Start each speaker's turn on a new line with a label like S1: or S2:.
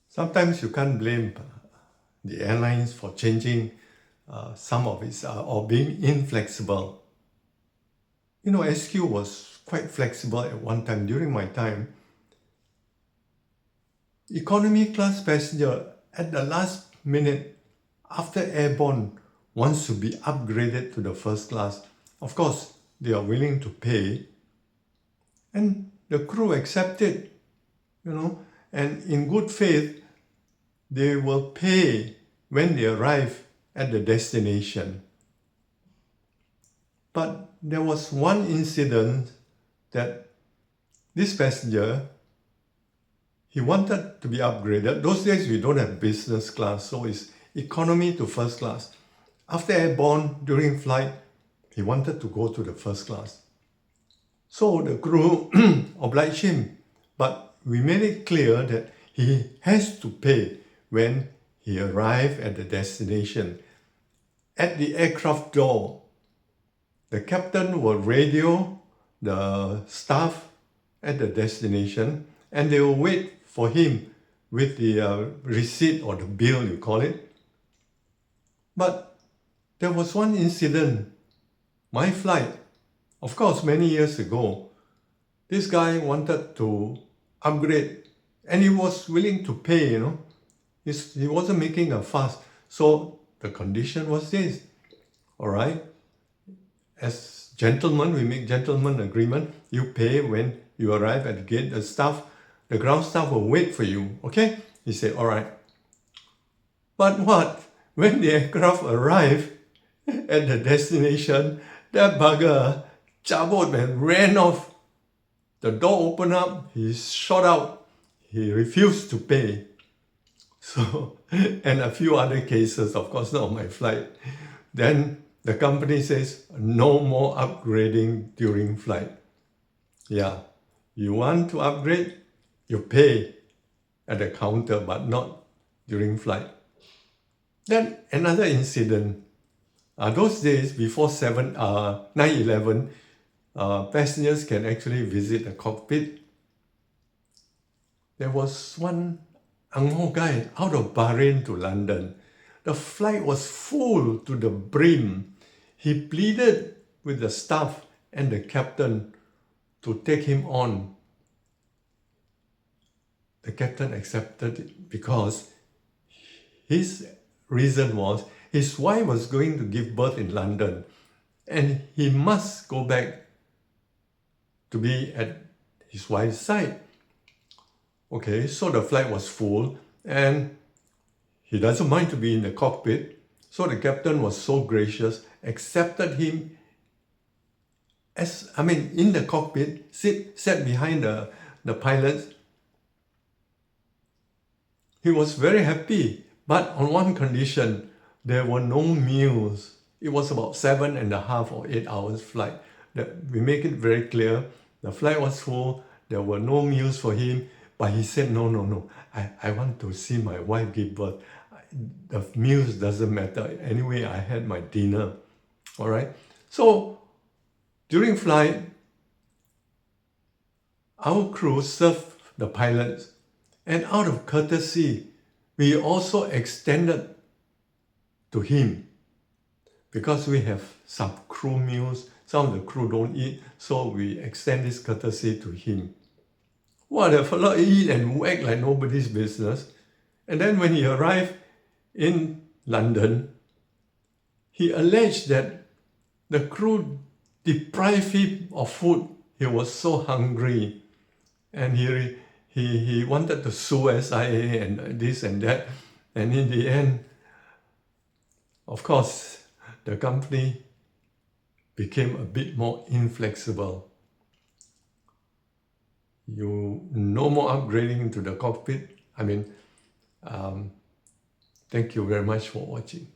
S1: Sometimes you can't blame the airlines for changing some of its or being inflexible. You know, SQ was quite flexible at one time. During my time, economy class passenger at the last minute after airborne wants to be upgraded to the first class. Of course, they are willing to pay, and the crew accepted, you know, and in good faith, they will pay when they arrive at the destination. But there was one incident that this passenger, he wanted to be upgraded. Those days we don't have business class, so it's economy to first class. After airborne, during flight, he wanted to go to the first class. So the crew obliged him, but we made it clear that he has to pay when he arrived at the destination. At the aircraft door, the captain will radio the staff at the destination, and they will wait for him with the receipt or the bill, you call it. But there was one incident. My flight, of course, many years ago, this guy wanted to upgrade and he was willing to pay, you know. He wasn't making a fuss. So the condition was this, all right? As gentlemen, we make gentleman agreement. You pay when you arrive at the gate. The ground staff will wait for you, okay? He said, all right. But what? When the aircraft arrived at the destination, that bugger cabut and ran off. The door opened up, he shot out. He refused to pay. So, and a few other cases, of course, not on my flight. Then the company says, no more upgrading during flight. Yeah, you want to upgrade, you pay at the counter, but not during flight. Then another incident. Those days, before 9/11, passengers can actually visit the cockpit. There was one Ang Mo guy out of Bahrain to London. The flight was full to the brim. He pleaded with the staff and the captain to take him on. The captain accepted it because his reason was his wife was going to give birth in London and he must go back to be at his wife's side. Okay, so the flight was full and he doesn't mind to be in the cockpit. So the captain was so gracious, accepted him in the cockpit, sat behind the pilots. He was very happy, but on one condition, there were no meals. It was about 7.5 or 8 hours flight. We make it very clear. The flight was full. There were no meals for him. But he said, no. I want to see my wife give birth. The meals doesn't matter. Anyway, I had my dinner. All right. So during flight, our crew served the pilots. And out of courtesy, we also extended to him because we have some crew meals. Some of the crew don't eat. So we extend this courtesy to him. Well, the fellow eat and whack like nobody's business. And then when he arrived in London, he alleged that the crew deprived him of food. He was so hungry. And he wanted to sue SIA and this and that. And in the end, of course, the company became a bit more inflexible. No more upgrading into the cockpit. Thank you very much for watching.